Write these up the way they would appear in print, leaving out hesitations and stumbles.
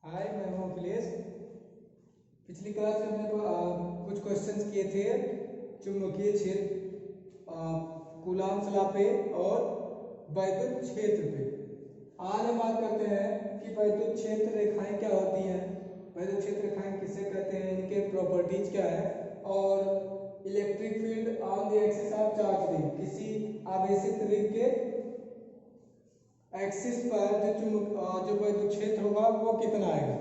हाय, मैं हूँ अखिलेश। पिछली क्लास में हमने कुछ क्वेश्चंस किए थे चुंबकीय क्षेत्र, कूलाम्ब लॉ पे और वैद्युत क्षेत्र पे। आज हम बात करते हैं कि वैद्युत क्षेत्र रेखाएं क्या होती हैं, वैद्युत क्षेत्र रेखाएं किसे कहते हैं, इनके प्रॉपर्टीज क्या है, और electric field on the axis of charge ring, किसी आवेशित रिंग के एक्सिस पर जो वैद्युत क्षेत्र होगा वो कितना आएगा।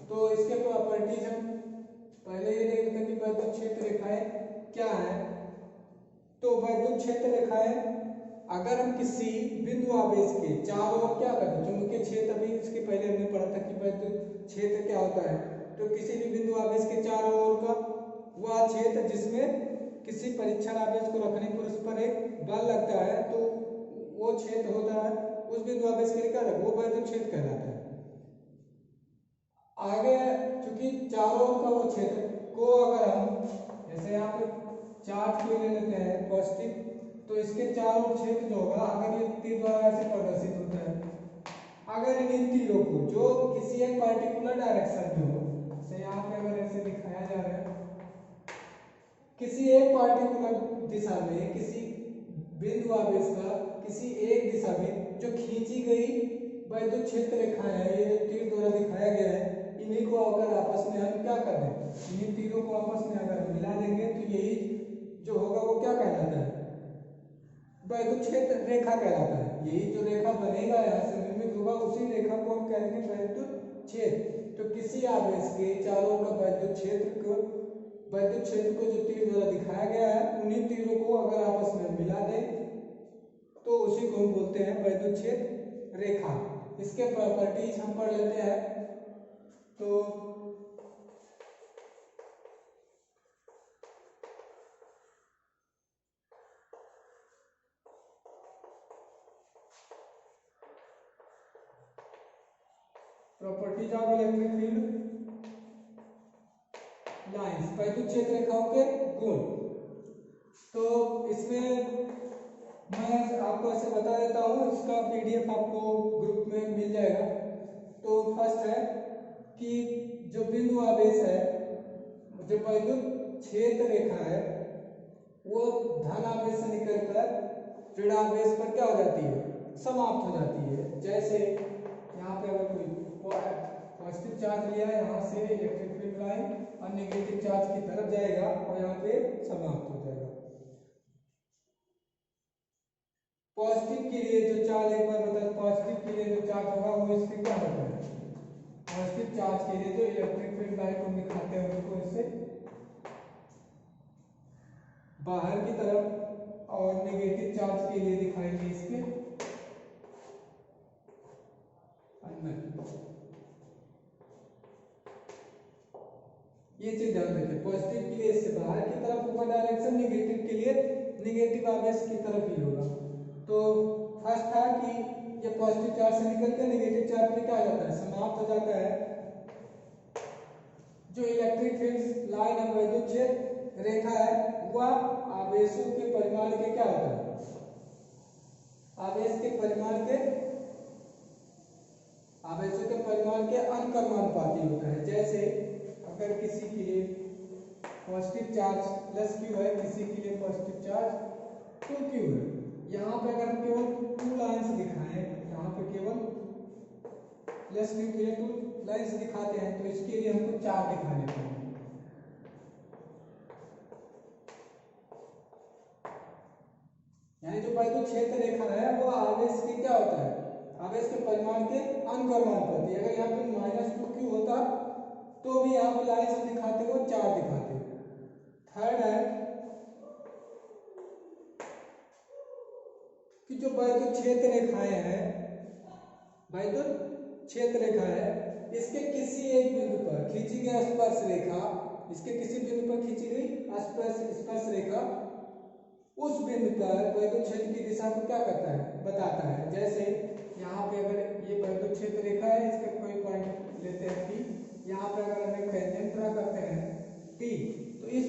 तो इसके प्रॉपर्टीज हम पहले ये देख लेते हैं कि वैद्युत क्षेत्र रेखाएं क्या है। तो वैद्युत क्षेत्र रेखाएं, अगर हम किसी बिंदु आवेश के चारों ओर क्या करते हैं, चुंबकीय क्षेत्र, अभी इसके पहले हमने पढ़ा था कि वैद्युत क्षेत्र क्या होता है। तो किसी भी बिंदु आवेश के चारों ओर का वह क्षेत्र जिसमें किसी परीक्षण आवेश को रखने पर उस पर एक बल लगता है, तो वो क्षेत्र होता है उस बिंदु आवेश के लिए वो वैद्युत क्षेत्र कहलाता है। आगे चूंकि चारों ओर का वो क्षेत्र को अगर हम जैसे यहाँ पे चार्ज को ले लेते हैं पॉजिटिव, तो इसके चारों ओर क्षेत्र जो होगा, अगर ये तीर द्वारा ऐसे प्रदर्शित होता है, अगर इन तीरों को जो किसी एक पर्टिकुलर डायरेक्शन में हो, जैसे यहाँ पे अगर ऐसे दिखाया जा रहा है, किसी एक पार्टिकुलर दिशा में किसी बिंदु आवेश का किसी एक दिशा में जो खींची गई वैद्युत क्षेत्र रेखा है, ये जो तीर द्वारा दिखाया गया है, इन्हीं को अगर आपस में हम क्या कर दें, इन्हीं तीरों को आपस में अगर मिला देंगे तो यही जो होगा वो क्या कहलाता है, वैद्युत क्षेत्र रेखा कहलाता है। यही जो रेखा बनेगा यहाँ से निर्मित होगा, उसी रेखा को हम कहेंगे वैद्युत क्षेत्र। तो किसी आवेश के चारों का वैद्युत क्षेत्र को जो तीर द्वारा दिखाया गया है, उन्हीं तीरों को अगर आपस में मिला दें तो उसी को हम बोलते हैं वैद्युत क्षेत्र रेखा। इसके प्रॉपर्टीज हम पढ़ लेते हैं। तो properties of electric field lines, वैद्युत क्षेत्र रेखाओं के गुण। तो इसमें मैं आपको ऐसे बता देता हूँ, इसका पीडीएफ आपको ग्रुप में मिल जाएगा। तो फर्स्ट है कि जो बिंदु आवेश है, जो वैद्युत क्षेत्र रेखा है, वो धन आवेश से निकलकर ऋण आवेश पर क्या हो जाती है, समाप्त हो जाती है। जैसे यहाँ पे अगर कोई पॉजिटिव चार्ज लिया है, यहाँ से इलेक्ट्रिक फील्ड लाइन और नेगेटिव चार्ज की तरफ जाएगा और यहाँ पे समाप्त हो जाएगा। पॉजिटिव के लिए जो चार्ज, एक बार बता, पॉजिटिव के लिए जो चार्ज होगा वो इसके क्या होता है, पॉजिटिव चार्ज के लिए जो इलेक्ट्रिक फील्ड लाइन को दिखाते हैं उसको इससे बाहर की तरफ, और नेगेटिव चार्ज के लिए दिखाएंगे इसके अंदर। ये चीज ध्यान रखें, पॉजिटिव के लिए इससे बाहर की तरफ ऊपर डायरेक्शन, नेगेटिव के लिए नेगेटिव आवेश की तरफ ही होगा। तो फर्स्ट था कि ये पॉजिटिव चार्ज से निकलकर नेगेटिव चार्ज पे क्या हो जाता है, समाप्त हो जाता है। जो इलेक्ट्रिक फील्ड लाइन है, वैद्युत क्षेत्र रेखा है, वह आवेशों के परिमाण के क्या होता है, आवेशों के परिमाण के अनुक्रमानुपाती होता है। जैसे अगर किसी के लिए पॉजिटिव चार्ज प्लस क्यू है, किसी के लिए पॉजिटिव चार्ज 2q है, यहाँ पे अगर हम केवल 2 लाइन्स दिखाएं, यहाँ पे केवल प्लस क्यू के लिए 2 लाइन्स दिखाते हैं, तो इसके लिए हमको 4 दिखाने पड़ेंगे। यानी जो वैद्युत क्षेत्र रेखा है वो आवेश के क्या होता है, आवेश के परिमाण के अनुक्रमानुपाती। अगर यहाँ पे -2q होता तो भी यहाँ पे लाइन से दिखाते वो 4 दिखाते। थर्ड है कि जो वैद्युत क्षेत्र रेखाएं हैं, वैद्युत क्षेत्र रेखा है, इसके किसी एक बिंदु पर खींची गई स्पर्श रेखा, इसके किसी बिंदु पर खींची गई स्पर्श रेखा उस बिंदु पर वैद्युत क्षेत्र की दिशा को क्या करता है, बताता है। जैसे यहाँ पे अगर ये वैद्युत क्षेत्र रेखा है, इसका कोई पॉइंट लेते हैं P, यहाँ पे अगर हम एक टेंजेंट ड्रा करते हैं T, तो इस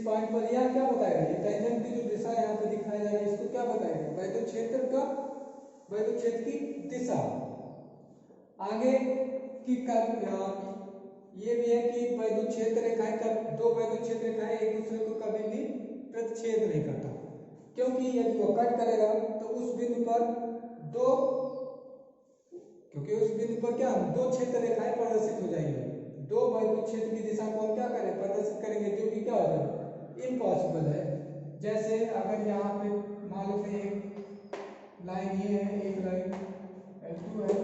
पॉइंट पर यह क्या बताएगा, ये टेंजेंट की जो दिशा यहाँ पे दिखाई जा रही है, इसको क्या बताएगा, वैद्युत क्षेत्र की दिशा। आगे की ये भी है कि वैद्युत क्षेत्र रेखाएं दो वैद्युत क्षेत्र रेखाएं एक दूसरे को कभी भी प्रतिच्छेद नहीं करता, क्योंकि यदि वो कट करेगा तो उस बिंदु पर दो क्योंकि उस बिंदु पर क्या दो क्षेत्र रेखाएं प्रदर्शित हो जाएंगी, दो वैद्युत क्षेत्र की दिशा को हम क्या करें प्रदर्शित करेंगे, जो कि क्या हो जाएगा इम्पॉसिबल है। जैसे अगर यहाँ पे मान लेते हैं एक लाइन ये है, एक लाइन L2 है,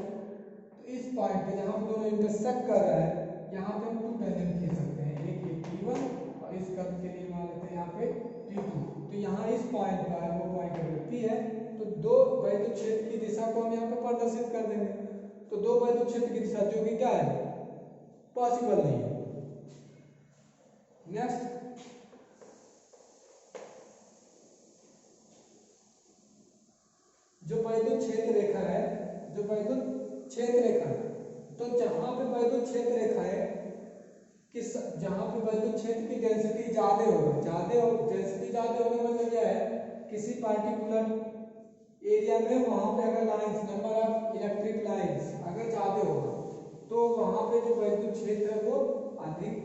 तो इस पॉइंट पे जहाँ पे दोनों इंटरसेक्ट कर रहा है यहाँ पे हम 2 टेंजेंट खींच सकते हैं, एक ये T1 और इस कर्व के लिए मान लेते हैं यहाँ पे T2। तो यहाँ इस पॉइंट पर वो पॉइंट अगर P है तो दो वैद्युत क्षेत्र की दिशा को हम यहाँ पे प्रदर्शित कर देंगे, तो दो वैद्युत क्षेत्र की दिशा जो कि क्या है पॉसिबल नहीं है। नेक्स्ट जो वैद्युत क्षेत्र रेखा है, जो वैद्युत क्षेत्र रेखा है, तो जहां पे वैद्युत क्षेत्र रेखा है किस जहां पे वैद्युत क्षेत्र की डेंसिटी ज्यादा होगी, डेंसिटी ज्यादा होने का मतलब क्या है किसी पार्टिकुलर एरिया में वहां पे अगर lines number of electric lines अगर ज्यादा होगा तो वहां पे जो वैद्युत क्षेत्र है वो अधिक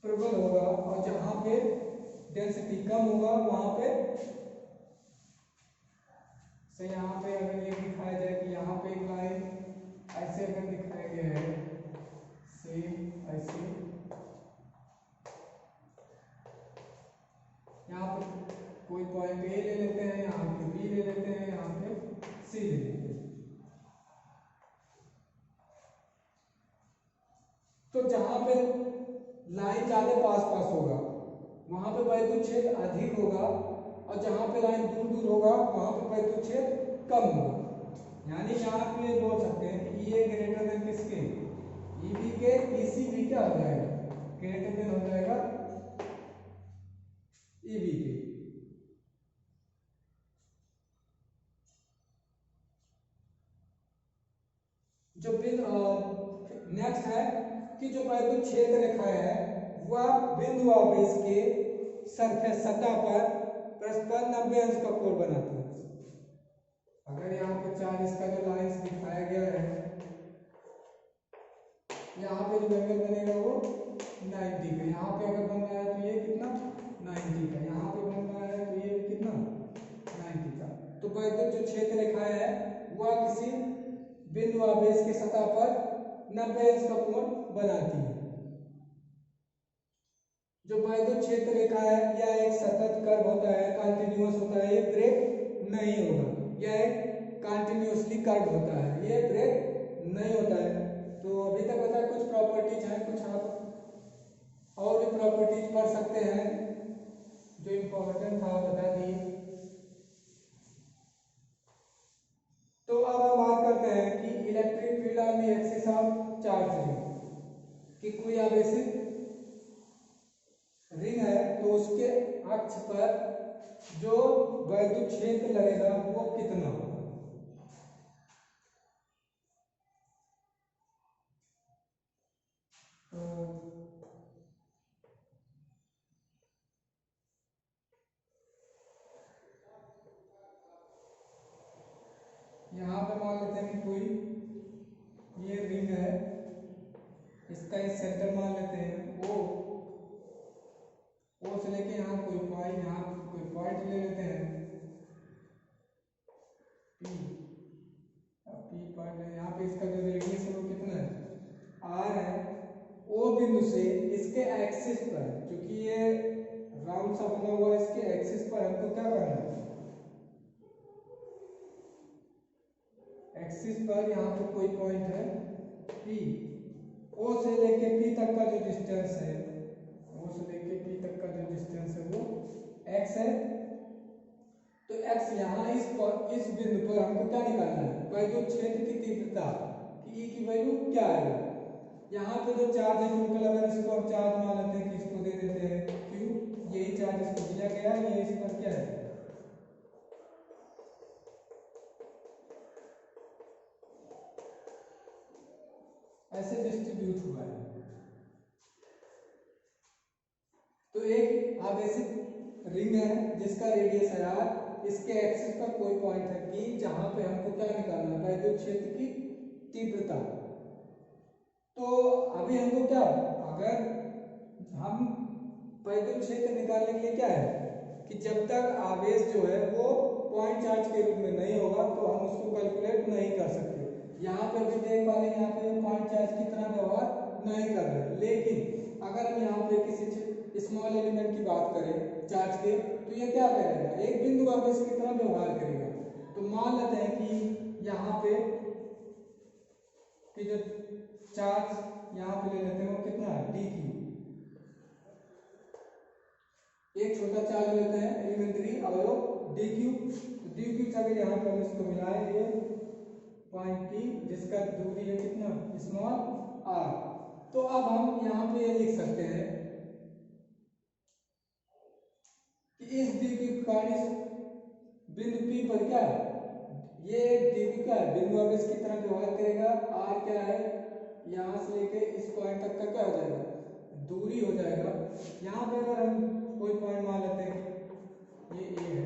प्रबल होगा, और जहां पे डेंसिटी कम होगा वहां पे से यहाँ पे अगर ये दिखाया जाए कि यहाँ पे एक लाइन ऐसे अगर दिखाया गया है सेम ऐसे, यहाँ पे कोई पॉइंट ए ले लेते हैं, यहाँ पे बी ले लेते हैं, यहाँ पे सी ले लेते हैं, तो जहां पे लाइन ज्यादा पास पास होगा वहां पे वैद्युत क्षेत्र अधिक होगा, और जहां पे लाइन दूर दूर होगा वहां पे वैद्युत क्षेत्र कम होगा। यानी यहाँ पे ये बोल सकते हैं कि E ग्रेटर देन किसके EB के, EC भी क्या हो जाएगा ग्रेटर देन हो जाएगा EB के। जो नेक्स्ट है कि जो वैद्युत क्षेत्र रेखा है वह बिंदु आवेश के सरफेस सतह पर परस्पर 90 अंश का कोण बनाती है। अगर यहाँ पे चार्ज इसका जो लाइंस दिखाया गया है यहाँ पे जो एंगल बनेगा वो 90 का, यहाँ पे अगर बन रहा है तो ये कितना 90 का, यहाँ पे बन रहा है तो ये कितना 90 का। तो वैद्युत जो क्षेत्र रेखा है वह किसी बिंदु आवेश के सतह पर 90 अंश का कोण बनाती है। जो वैद्युत क्षेत्र रेखा है यह एक सतत कर्व होता है, कंटिन्यूअस होता है, ये ब्रेक नहीं होगा, यह एक कंटिन्यूअसली कर्व होता है, ये ब्रेक नहीं होता है। तो अभी तक बता कुछ प्रॉपर्टीज हैं, कुछ आप और भी प्रॉपर्टीज पढ़ सकते हैं जो इम्पोर्टेंट था बता दिए। तो अब हम बात करते हैं कि electric field on the axis of charge ring, कि कोई आवेशित रिंग है तो उसके अक्ष पर जो वैद्युत क्षेत्र लगेगा वो कितना होगा। यहाँ पे मान लेते हैं कोई ये रिंग है, इसका एक सेंटर मान लेते हैं ओ से लेके यहाँ कोई पॉइंट, यहाँ कोई पॉइंट ले लेते हैं P, P पॉइंट, यहाँ पे इसका जो रेडियस है वो कितना है R है। ओ बिंदु से इसके एक्सिस पर, क्योंकि ये राउंड सा बना हुआ है, इसके एक्सिस पर हमको क्या करना है, एक्सिस पर यहाँ पे कोई पॉइंट है P, O से लेके P तक का जो डिस्टेंस है, O से लेके P तक का जो डिस्टेंस है वो x है। तो x यहाँ इस बिंदु पर हमको क्या निकालना है, वैद्युत क्षेत्र की तीव्रता कि E की वैल्यू क्या है। यहाँ पे जो चार्ज है न्यूट्रल, अगर इसको हम चार्ज मान लेते हैं कि इसको दे देते हैं Q, यही चार्ज इसको दिया गया है, ये इस पर क्या है ऐसे डिस्ट्रीब्यूट हुआ है। तो एक आवेशित रिंग है जिसका रेडियस है r, इसके एक्सिस पर कोई पॉइंट है P, जहां पे हमको क्या निकालना है वैद्युत क्षेत्र की तीव्रता। तो अभी हमको क्या, अगर हम वैद्युत क्षेत्र निकालने के लिए क्या है कि जब तक आवेश जो है वो पॉइंट चार्ज के रूप में नहीं होगा तो हम उसको कैलकुलेट नहीं कर सकते। यहाँ पे भी देख पा रहे हैं, यहाँ पे पॉइंट चार्ज की तरह व्यवहार नहीं कर रहे हैं। लेकिन अगर हम यहाँ पे किसी स्मॉल एलिमेंट की बात करें चार्ज के, तो ये क्या करेगा, एक बिंदु आवेश की तरह व्यवहार करेगा। तो मान लेते हैं कि यहाँ पे कि जो चार्ज यहाँ पे ले लेते हैं वो कितना है, डी क्यू। एक छोटा चार्ज लेते हैं एलिमेंट्री अवयव डी क्यू। डी क्यू अगर यहाँ पे हम इसको मिलाएंगे पॉइंट पी, जिसका दूरी है कितना, स्मॉल आर। तो अब हम यहाँ पे ये लिख सकते हैं कि इस डी क्यू का बिंदु पी पर क्या है, ये डी क्यू क्या है, बिंदु आवेश की तरह व्यवहार करेगा। आर क्या है, यहाँ से लेके इस पॉइंट तक का क्या हो जाएगा, दूरी हो जाएगा। यहाँ पे अगर हम कोई पॉइंट मान लेते हैं ये ए है,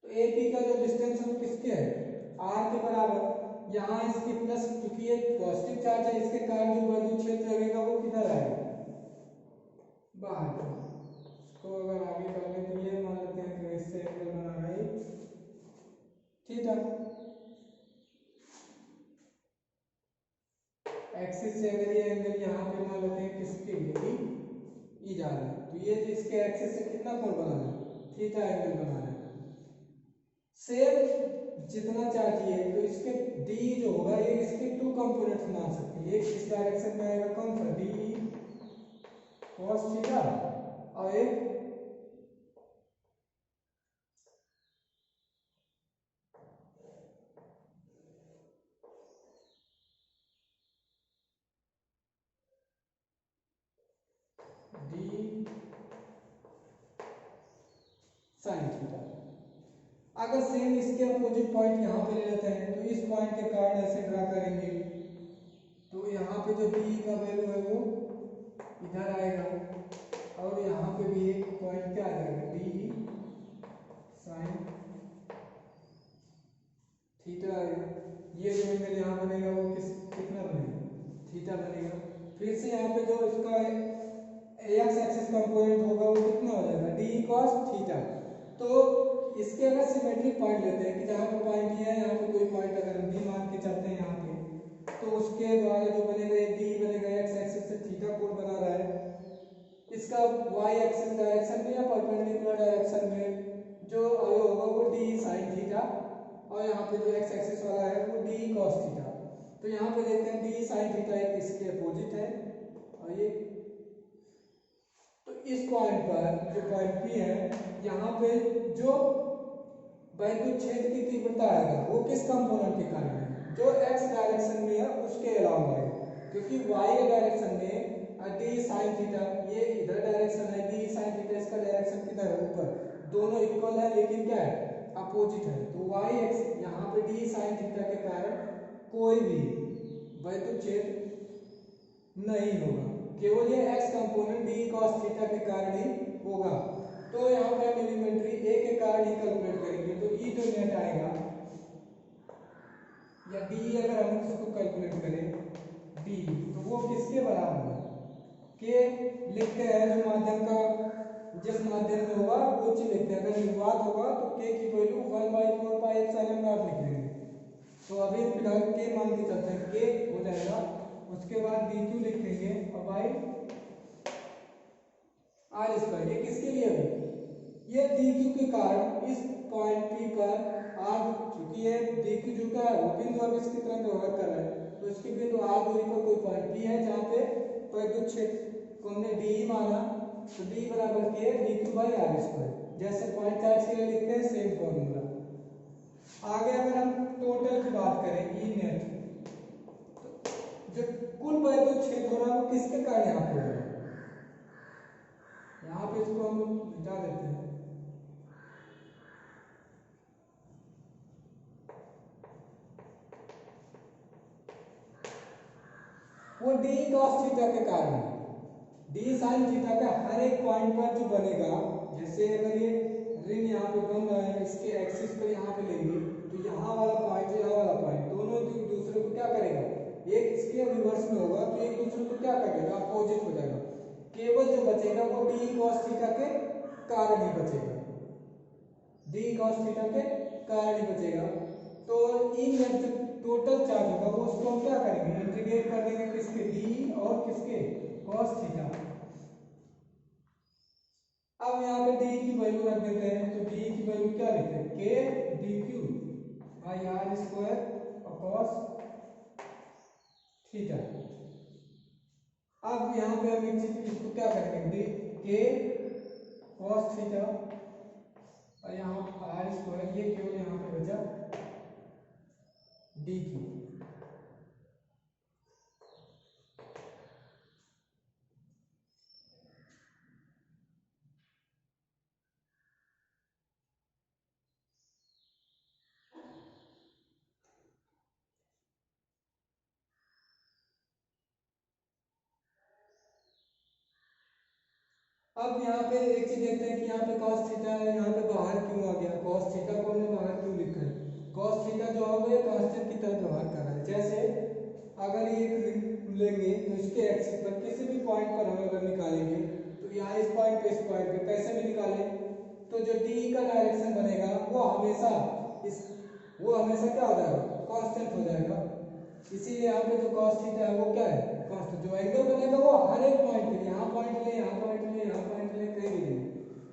तो ए पी का जो डिस्टेंस है वो किसके है, आर के बराबर। यहाँ इसकी प्लस, क्योंकि ये पॉजिटिव चार्ज है, इसके कारण जो वैद्युत क्षेत्र रहेगा वो किधर आएगा, बाहर। इसको अगर आगे कर ले तो ये मान लेते हैं कि इससे एंगल बना रहा है थीटा। एक्सिस से अगर ये एंगल यहाँ पे मान लेते हैं किसके लिए, ई जा रहा है, तो ये जो इसके एक्सिस से कितना कोण बना है, थीटा एंगल बना है। सेम जितना चाहिए तो इसके डी जो होगा ये इसके टू कंपोनेंट्स मान सकते हैं। एक इस डायरेक्शन में आएगा कौन सा, डी cos थीटा, और एक डी sin थीटा। अगर सेम इसके अपोजिट पॉइंट यहाँ पे ले लेते हैं तो इस पॉइंट के कारण ऐसे ड्रा करेंगे, तो यहाँ पे जो डी का वैल्यू है वो इधर आएगा, और यहाँ पे भी एक पॉइंट क्या आ जाएगा, डी sin थीटा आएगा। ये जो एंगल यहाँ बनेगा वो कितना बनेगा, थीटा बनेगा। फिर से यहाँ पे जो इसका एक्स एक्सिस कंपोनेंट होगा वो कितना हो जाएगा, डी cos थीटा। तो इसके अगर सिमेट्रिक पॉइंट लेते हैं कि जहाँ पे पॉइंट है, यहाँ पे कोई पॉइंट अगर हम डी मान के चलते हैं यहाँ पे, तो उसके द्वारा जो बनेगा ये डी बनेगा, एक्स एक्सिस से थीटा कोण बना रहा है। इसका वाई एक्सिस डायरेक्शन में या परपेंडिकुलर डायरेक्शन में जो अवयव होगा वो डी sin थीटा, और यहाँ पे जो एक्स एक्सिस वाला है वो डी cos थीटा। तो यहाँ पे देखते हैं डी sin थीटा एक इसके अपोजिट है, और ये तो इस पॉइंट पर जो पॉइंट पी है, यहाँ पे जो वैद्युत क्षेत्र की तीव्रता आएगा वो किस कंपोनेंट के कारण है, जो एक्स डायरेक्शन में है उसके अलावा है। क्योंकि वाई डायरेक्शन में डी sin थीटा, ये इधर डायरेक्शन है, डी sin थीटा इसका डायरेक्शन किधर है, ऊपर, दोनों इक्वल है लेकिन क्या है, अपोजिट है। तो वाई एक्स यहाँ पे डी sin थीटा के कारण कोई भी वैद्युत क्षेत्र नहीं होगा, केवल ये x component D cos theta के कारण ही होगा। तो यहाँ पे हम एलिमेंट्री a के कारण ही कैलकुलेट करेंगे, तो ई जो नेट आएगा या d अगर हम इसको कैलकुलेट करें d, तो वो किसके बराबर है, के लिखते हैं जो माध्यम का, जिस माध्यम में होगा वो चीज लिखते हैं। अगर निर्वात होगा तो k की वैल्यू 1/4 पाई एप्सिलॉन नॉट लिख लेंगे। तो अभी फिलहाल k मान के चलते हैं, k हो जाएगा, उसके बाद dq लिखेंगे और बाई आर स्क्वायर। ये किसके लिए है, ये dq के कारण इस पॉइंट p पर r, क्योंकि ये dq जो का है वो बिंदु आवेश की तरह व्यवहार कर रहा है, तो इसके बिंदु r दूरी पर कोई पॉइंट p है जहाँ पे वैद्युत क्षेत्र को हमने d माना, तो d बराबर k dq by r square. जैसे पॉइंट चार्ज के लिए लिखते हैं सेम फॉर्मूला। आगे अगर हम टोटल की बात करें ई नेट, जो कुल वैद्युत क्षेत्र हो रहा है वो किसके कारण यहाँ पे हो रहा है, यहाँ पे इसको हम मिटा देते हैं। वो डी cos थीटा के कारण है। डी sin थीटा का हर एक पॉइंट पर जो बनेगा, जैसे अगर ये ऋण यहाँ पे बन रहा है, इसके एक्सिस पे यहाँ पे लेंगे तो यहाँ वाला पॉइंट यहाँ वाला पॉइंट दोनों दूसरे को क्या करेगा, एक इसके रिवर्स में होगा तो एक दूसरे को क्या करेगा, अपोजिट हो जाएगा। केवल जो बचेगा वो डी कॉस थीटा के कारण ही बचेगा, डी कॉस थीटा के कारण ही बचेगा। तो इन जो टोटल चार्ज होगा वो उसको हम क्या करेंगे, इंटीग्रेट कर देंगे किसके, डी और किसके, कॉस थीटा। अब यहाँ पे डी की वैल्यू रख देते हैं, तो डी की वैल्यू क्या लिखते हैं, k d q by r square और कॉस थीटा। अब यहाँ पे हम एक चीज इसको क्या करेंगे, के कॉस थीटा और यहाँ आर स्क्वायर, ये केवल यहाँ पे बचा डी क्यू। अब यहाँ पे एक चीज देखते हैं कि यहाँ पे cos थीटा है, यहाँ पे बाहर क्यों आ गया, cos थीटा को हमने बाहर क्यों लिखा है। cos थीटा जो है वो कांस्टेंट की तरह व्यवहार कर रहा है। जैसे अगर ये लेंगे तो इसके एक्सिस पर किसी भी पॉइंट पर हम अगर निकालेंगे तो यहाँ इस पॉइंट पे कैसे भी निकालें तो जो डी का डायरेक्शन बनेगा वो हमेशा क्या हो जाएगा, कांस्टेंट हो जाएगा। इसीलिए यहाँ पे जो cos थीटा है वो क्या है, कांस्टेंट। जो एंगल बनेगा वो हर एक पॉइंट पे, यहाँ पॉइंट ले, यहाँ पॉइंट ले, यहाँ पॉइंट ले, कहीं भी ले,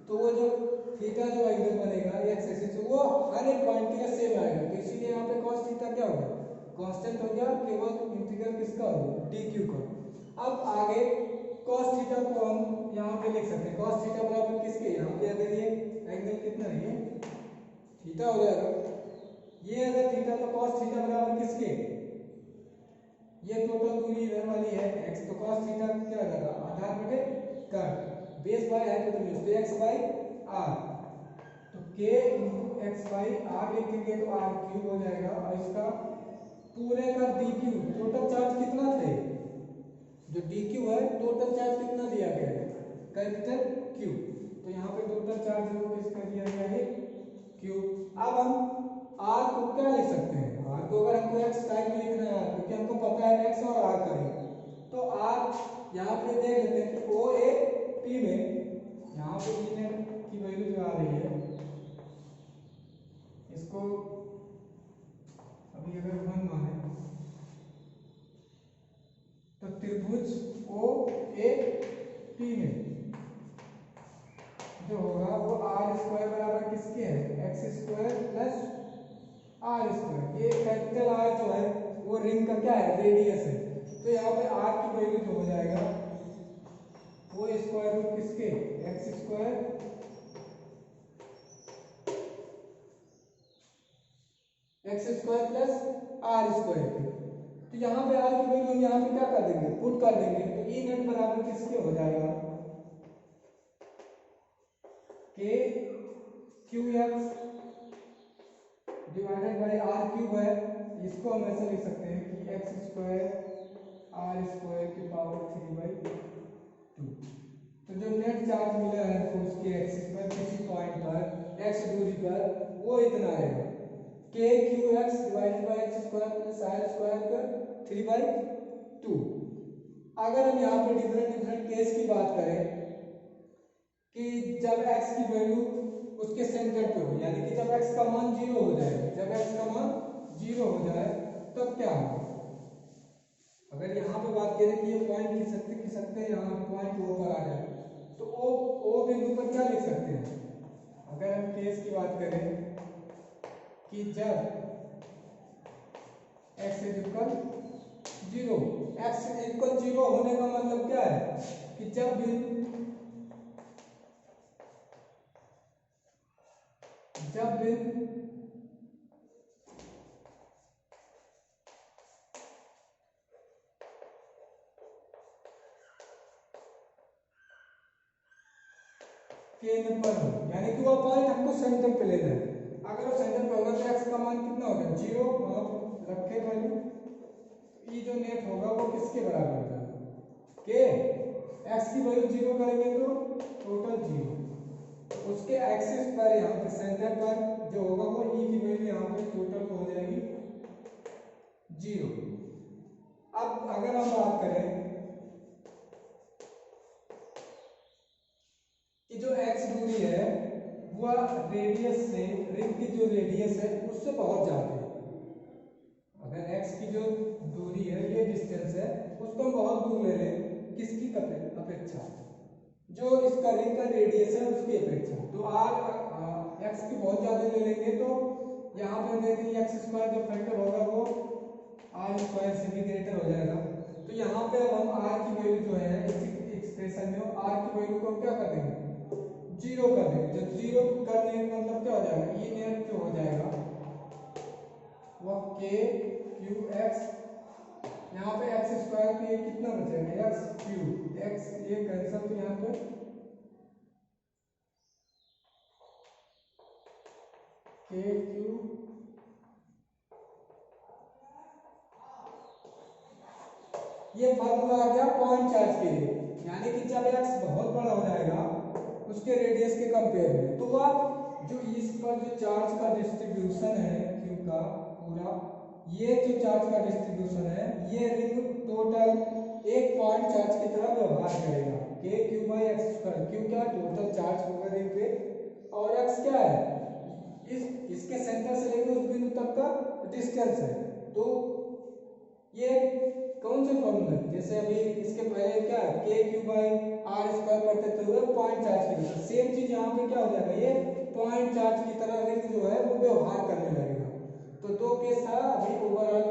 तो वो जो थीटा जो एंगल बनेगा एक्स एक्सिस वो हर एक पॉइंट के लिए सेम आएगा। तो इसीलिए यहाँ पे cos थीटा क्या हो गया, कांस्टेंट हो गया, केवल इंटीग्रल किसका हो गया, डी क्यू का। अब आगे cos थीटा को हम यहाँ पे लिख सकते हैं, cos थीटा बराबर किसके, यहाँ पे अगर ये एंगल कितना है, थीटा हो जाएगा, ये अगर थीटा तो cos थीटा बराबर किसके, ये टोटल दूरी इधर वाली है x, तो cos थीटा क्या हो जाएगा, आधार बटे कर्ण, बेस बाय हाइपोटेन्यूज, तो x बाय r, तो k into x by r लिखेंगे तो r क्यूब हो जाएगा। और इसका पूरे का dq, टोटल चार्ज कितना थे, जो dq है टोटल चार्ज कितना दिया गया है, कैपिटल Q, तो यहाँ पे टोटल चार्ज जो किसका दिया गया है, Q। अब हम r को क्या लिख सकते हैं, r को अगर हमको x टाइप में लिखना है क्योंकि हमको पता है x और r करेंगे, तो r यहाँ पे देख लेते हैं कि ओ ए पी में यहाँ पे e की वैल्यू जो आ रही है, इसको अभी अगर 1 माने तो त्रिभुज ओ ए पी में जो होगा वो आर स्क्वायर बराबर किसके है, x square plus r square. ये कैपिटल आर जो है वो रिंग का क्या है, रेडियस है, तो यहाँ पे आर की वैल्यू जो हो जाएगा वो स्क्वायर रूट किसके, x square plus r square के। तो यहाँ पे आर की वैल्यू हम यहाँ पे क्या कर देंगे, पुट कर देंगे, तो ई नेट बराबर किसके हो जाएगा, k q x divided by r cube है, इसको हम ऐसे लिख सकते हैं कि एक्स स्क्वायर आर स्क्वायर की पावर 3/2। तो जो नेट चार्ज मिला है तो उसके एक्सिस पर किसी पॉइंट पर एक्स दूरी पर वो इतना आएगा, k q x divided by x square plus r square का 3/2। अगर हम यहाँ पे डिफरेंट केस की बात करें कि जब x की वैल्यू उसके सेंटर पे हो, यानी कि जब x का मान 0 हो जाए, जब x का मान 0 हो जाए तब क्या होगा। अगर यहाँ पे बात करें कि ये पॉइंट खिसकते हैं यहाँ पॉइंट O पर आ जाए तो O बिंदु पर क्या लिख सकते हैं, अगर हम केस की बात करें कि जब x इक्वल 0, x इक्वल 0 होने का मतलब क्या है कि जब बिंदु केंद्र पर हो, यानी कि वो पॉइंट हमको सेंटर पे लेना है। अगर वो सेंटर पे होगा तो x का मान कितना होगा, 0, और रखे वैल्यू ई जो नेट होगा वो किसके बराबर हो जाएगा, के। x की वैल्यू 0 करेंगे तो टोटल 0, उसके एक्सिस पर यहाँ पे सेंटर पर जो होगा वो ई की वैल्यू यहाँ पे टोटल हो जाएगी 0। अब अगर हम बात करें कि जो x दूरी है वह रेडियस से, रिंग की जो रेडियस है उससे बहुत ज्यादा है। अगर x की जो दूरी है, ये डिस्टेंस है, उसको हम बहुत दूर ले लें, किसकी अपेक्षा, जो इसका रिंग का रेडियस है उसकी अपेक्षा, तो r x की बहुत ज्यादा ले लेंगे तो यहाँ पे देखेंगे एक्स स्क्वायर जो फैक्टर होगा वो आर स्क्वायर से भी ग्रेटर हो जाएगा। तो यहाँ पे हम r की वैल्यू जो है इस एक्सप्रेशन में r की वैल्यू को क्या कर देंगे, 0 कर देंगे। जब 0 करने का मतलब क्या हो जाएगा, ये नेट जो हो जाएगा वह k क्यू एक्स, यहाँ पे एक्स स्क्वायर पे कितना बचेगा, एक्स क्यूब, एक्स ये कैंसिल, तो यहाँ पे k क्यूब ये फार्मूला आ गया पॉइंट चार्ज के लिए, यानी कि जब x बहुत बड़ा हो जाएगा उसके रेडियस के कंपेयर में, तो वह जो इस पर जो चार्ज का डिस्ट्रीब्यूशन है q का पूरा, ये जो चार्ज का डिस्ट्रीब्यूशन है ये रिंग टोटल एक पॉइंट चार्ज की तरह व्यवहार करेगा। k q by x square, Q क्या टोटल चार्ज होगा रिंग पे, और x क्या है इसके सेंटर से लेकर उस बिंदु तक का डिस्टेंस है। तो ये कौन से फॉर्मूला, जैसे अभी इसके पहले क्या k q by r square पढ़ते थे वो पॉइंट चार्ज की तरह, सेम चीज यहाँ पे क्या हो जाएगा, ये पॉइंट चार्ज की तरह रिंग जो है वो व्यवहार करने लगेगा। तो दो केस था अभी ओवरऑल।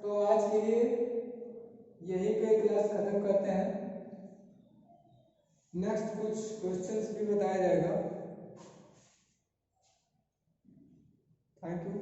तो आज के लिए यहीं पे क्लास खत्म करते हैं, नेक्स्ट कुछ क्वेश्चंस भी बताया जाएगा। Thank you.